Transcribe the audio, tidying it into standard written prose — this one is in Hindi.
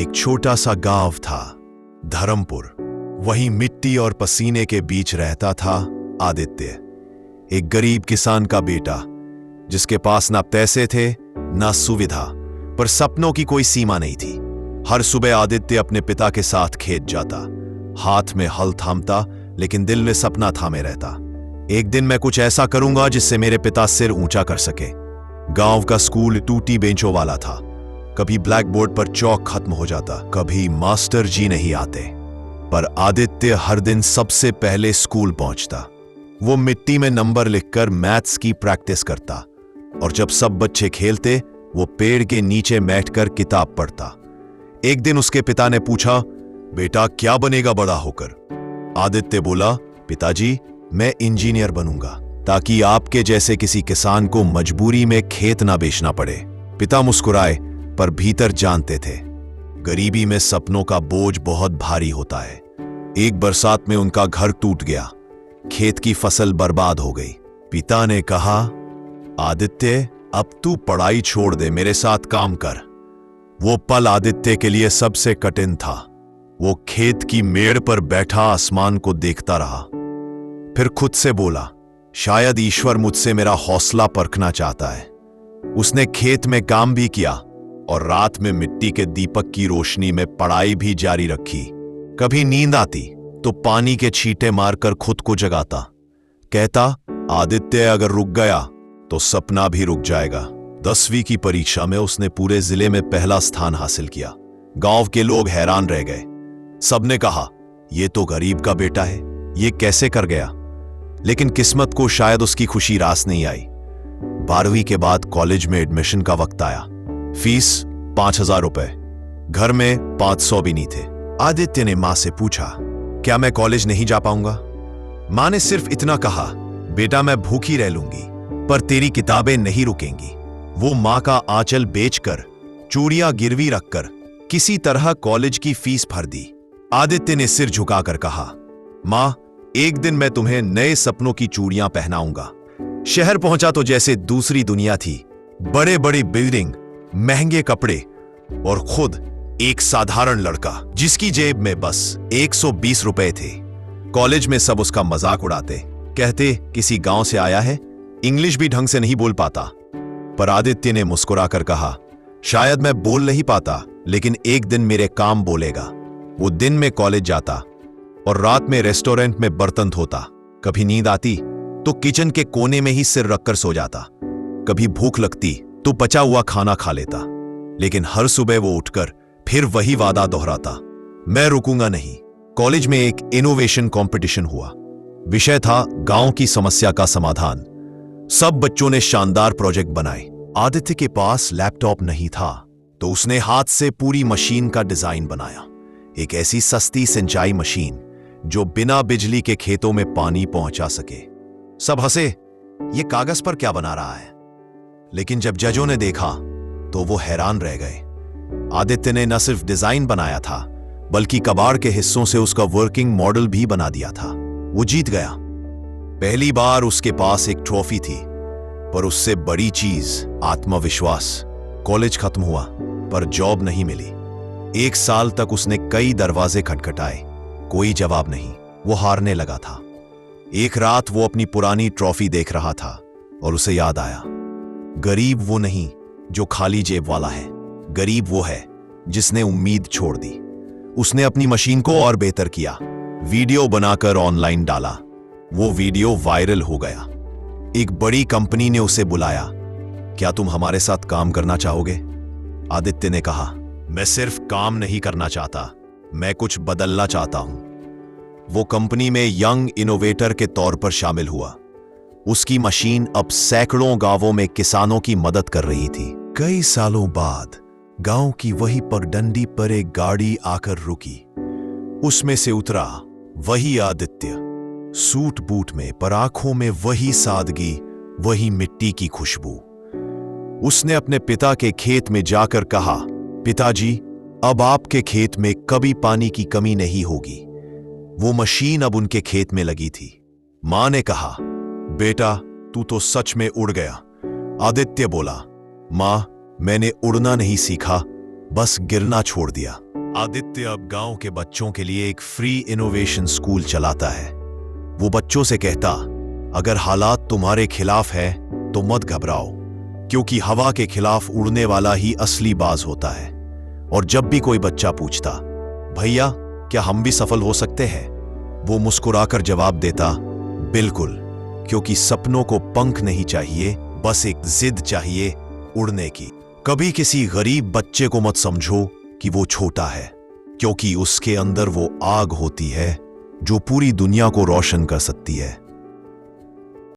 एक छोटा सा गांव था, धर्मपुर। वहीं मिट्टी और पसीने के बीच रहता था आदित्य, एक गरीब किसान का बेटा, जिसके पास ना पैसे थे ना सुविधा, पर सपनों की कोई सीमा नहीं थी। हर सुबह आदित्य अपने पिता के साथ खेत जाता, हाथ में हल थामता, लेकिन दिल में सपना थामे रहता। एक दिन मैं कुछ ऐसा करूंगा जिससे मेरे पिता सिर ऊंचा कर सके। गांव का स्कूल टूटी बेंचों वाला था। कभी ब्लैक बोर्ड पर चौक खत्म हो जाता, कभी मास्टर जी नहीं आते, पर आदित्य हर दिन सबसे पहले स्कूल पहुंचता। वो मिट्टी में नंबर लिखकर मैथ्स की प्रैक्टिस करता, और जब सब बच्चे खेलते, वो पेड़ के नीचे बैठकर किताब पढ़ता। एक दिन उसके पिता ने पूछा, बेटा क्या बनेगा बड़ा होकर? आदित्य बोला, पिताजी मैं इंजीनियर बनूंगा, ताकि आपके जैसे किसी किसान को मजबूरी में खेत ना बेचना पड़े। पिता मुस्कुराए, पर भीतर जानते थे, गरीबी में सपनों का बोझ बहुत भारी होता है। एक बरसात में उनका घर टूट गया, खेत की फसल बर्बाद हो गई। पिता ने कहा, आदित्य अब तू पढ़ाई छोड़ दे, मेरे साथ काम कर। वो पल आदित्य के लिए सबसे कठिन था। वो खेत की मेड़ पर बैठा आसमान को देखता रहा, फिर खुद से बोला, शायद ईश्वर मुझसे मेरा हौसला परखना चाहता है। उसने खेत में काम भी किया और रात में मिट्टी के दीपक की रोशनी में पढ़ाई भी जारी रखी। कभी नींद आती तो पानी के छींटे मारकर खुद को जगाता। कहता, आदित्य अगर रुक गया तो सपना भी रुक जाएगा। 10वीं की परीक्षा में उसने पूरे जिले में पहला स्थान हासिल किया। गांव के लोग हैरान रह गए। सबने कहा, यह तो गरीब का बेटा है, ये कैसे कर गया? लेकिन किस्मत को शायद उसकी खुशी रास नहीं आई। 12वीं के बाद कॉलेज में एडमिशन का वक्त आया। फीस 5,000 रुपए, घर में 500 भी नहीं थे। आदित्य ने मां से पूछा, क्या मैं कॉलेज नहीं जा पाऊंगा? मां ने सिर्फ इतना कहा, बेटा मैं भूखी रह लूंगी, पर तेरी किताबें नहीं रुकेंगी। वो मां का आंचल बेचकर, चूड़ियां गिरवी रखकर किसी तरह कॉलेज की फीस भर दी। आदित्य ने सिर झुकाकर कहा, मां एक दिन मैं तुम्हें नए सपनों की चूड़ियां पहनाऊंगा। शहर पहुंचा तो जैसे दूसरी दुनिया थी। बड़े बड़ी बिल्डिंग, महंगे कपड़े और खुद एक साधारण लड़का जिसकी जेब में बस 120 रुपए थे। कॉलेज में सब उसका मजाक उड़ाते, कहते किसी गांव से आया है, इंग्लिश भी ढंग से नहीं बोल पाता। पर आदित्य ने मुस्कुराकर कहा, शायद मैं बोल नहीं पाता, लेकिन एक दिन मेरे काम बोलेगा। वो दिन में कॉलेज जाता और रात में रेस्टोरेंट में बर्तन धोता। कभी नींद आती तो किचन के कोने में ही सिर रखकर सो जाता। कभी भूख लगती तो बचा हुआ खाना खा लेता। लेकिन हर सुबह वो उठकर फिर वही वादा दोहराता, मैं रुकूंगा नहीं। कॉलेज में एक इनोवेशन कंपटीशन हुआ। विषय था गांव की समस्या का समाधान। सब बच्चों ने शानदार प्रोजेक्ट बनाए। आदित्य के पास लैपटॉप नहीं था, तो उसने हाथ से पूरी मशीन का डिजाइन बनाया। एक ऐसी सस्ती सिंचाई मशीन जो बिना बिजली के खेतों में पानी पहुंचा सके। सब हंसे, ये कागज पर क्या बना रहा है? लेकिन जब जजों ने देखा तो वो हैरान रह गए। आदित्य ने न सिर्फ डिजाइन बनाया था, बल्कि कबाड़ के हिस्सों से उसका वर्किंग मॉडल भी बना दिया था। वो जीत गया। पहली बार उसके पास एक ट्रॉफी थी, पर उससे बड़ी चीज आत्मविश्वास। कॉलेज खत्म हुआ, पर जॉब नहीं मिली। 1 साल तक उसने कई दरवाजे खटखटाए, कोई जवाब नहीं। वो हारने लगा था। एक रात वो अपनी पुरानी ट्रॉफी देख रहा था और उसे याद आया, गरीब वो नहीं जो खाली जेब वाला है, गरीब वो है जिसने उम्मीद छोड़ दी। उसने अपनी मशीन को और बेहतर किया, वीडियो बनाकर ऑनलाइन डाला। वो वीडियो वायरल हो गया। एक बड़ी कंपनी ने उसे बुलाया, क्या तुम हमारे साथ काम करना चाहोगे? आदित्य ने कहा, मैं सिर्फ काम नहीं करना चाहता, मैं कुछ बदलना चाहता हूं। वो कंपनी में यंग इनोवेटर के तौर पर शामिल हुआ। उसकी मशीन अब सैकड़ों गांवों में किसानों की मदद कर रही थी। कई सालों बाद गांव की वही पगडंडी पर एक गाड़ी आकर रुकी। उसमें से उतरा वही आदित्य, सूट बूट में, पर आंखों में वही सादगी, वही मिट्टी की खुशबू। उसने अपने पिता के खेत में जाकर कहा, पिताजी अब आपके खेत में कभी पानी की कमी नहीं होगी। वो मशीन अब उनके खेत में लगी थी। मां ने कहा, बेटा तू तो सच में उड़ गया। आदित्य बोला, मां मैंने उड़ना नहीं सीखा, बस गिरना छोड़ दिया। आदित्य अब गांव के बच्चों के लिए एक फ्री इनोवेशन स्कूल चलाता है। वो बच्चों से कहता, अगर हालात तुम्हारे खिलाफ है तो मत घबराओ, क्योंकि हवा के खिलाफ उड़ने वाला ही असली बाज होता है। और जब भी कोई बच्चा पूछता, भैया क्या हम भी सफल हो सकते हैं, वो मुस्कुराकर जवाब देता, बिल्कुल, क्योंकि सपनों को पंख नहीं चाहिए, बस एक जिद चाहिए उड़ने की। कभी किसी गरीब बच्चे को मत समझो कि वो छोटा है, क्योंकि उसके अंदर वो आग होती है जो पूरी दुनिया को रोशन कर सकती है।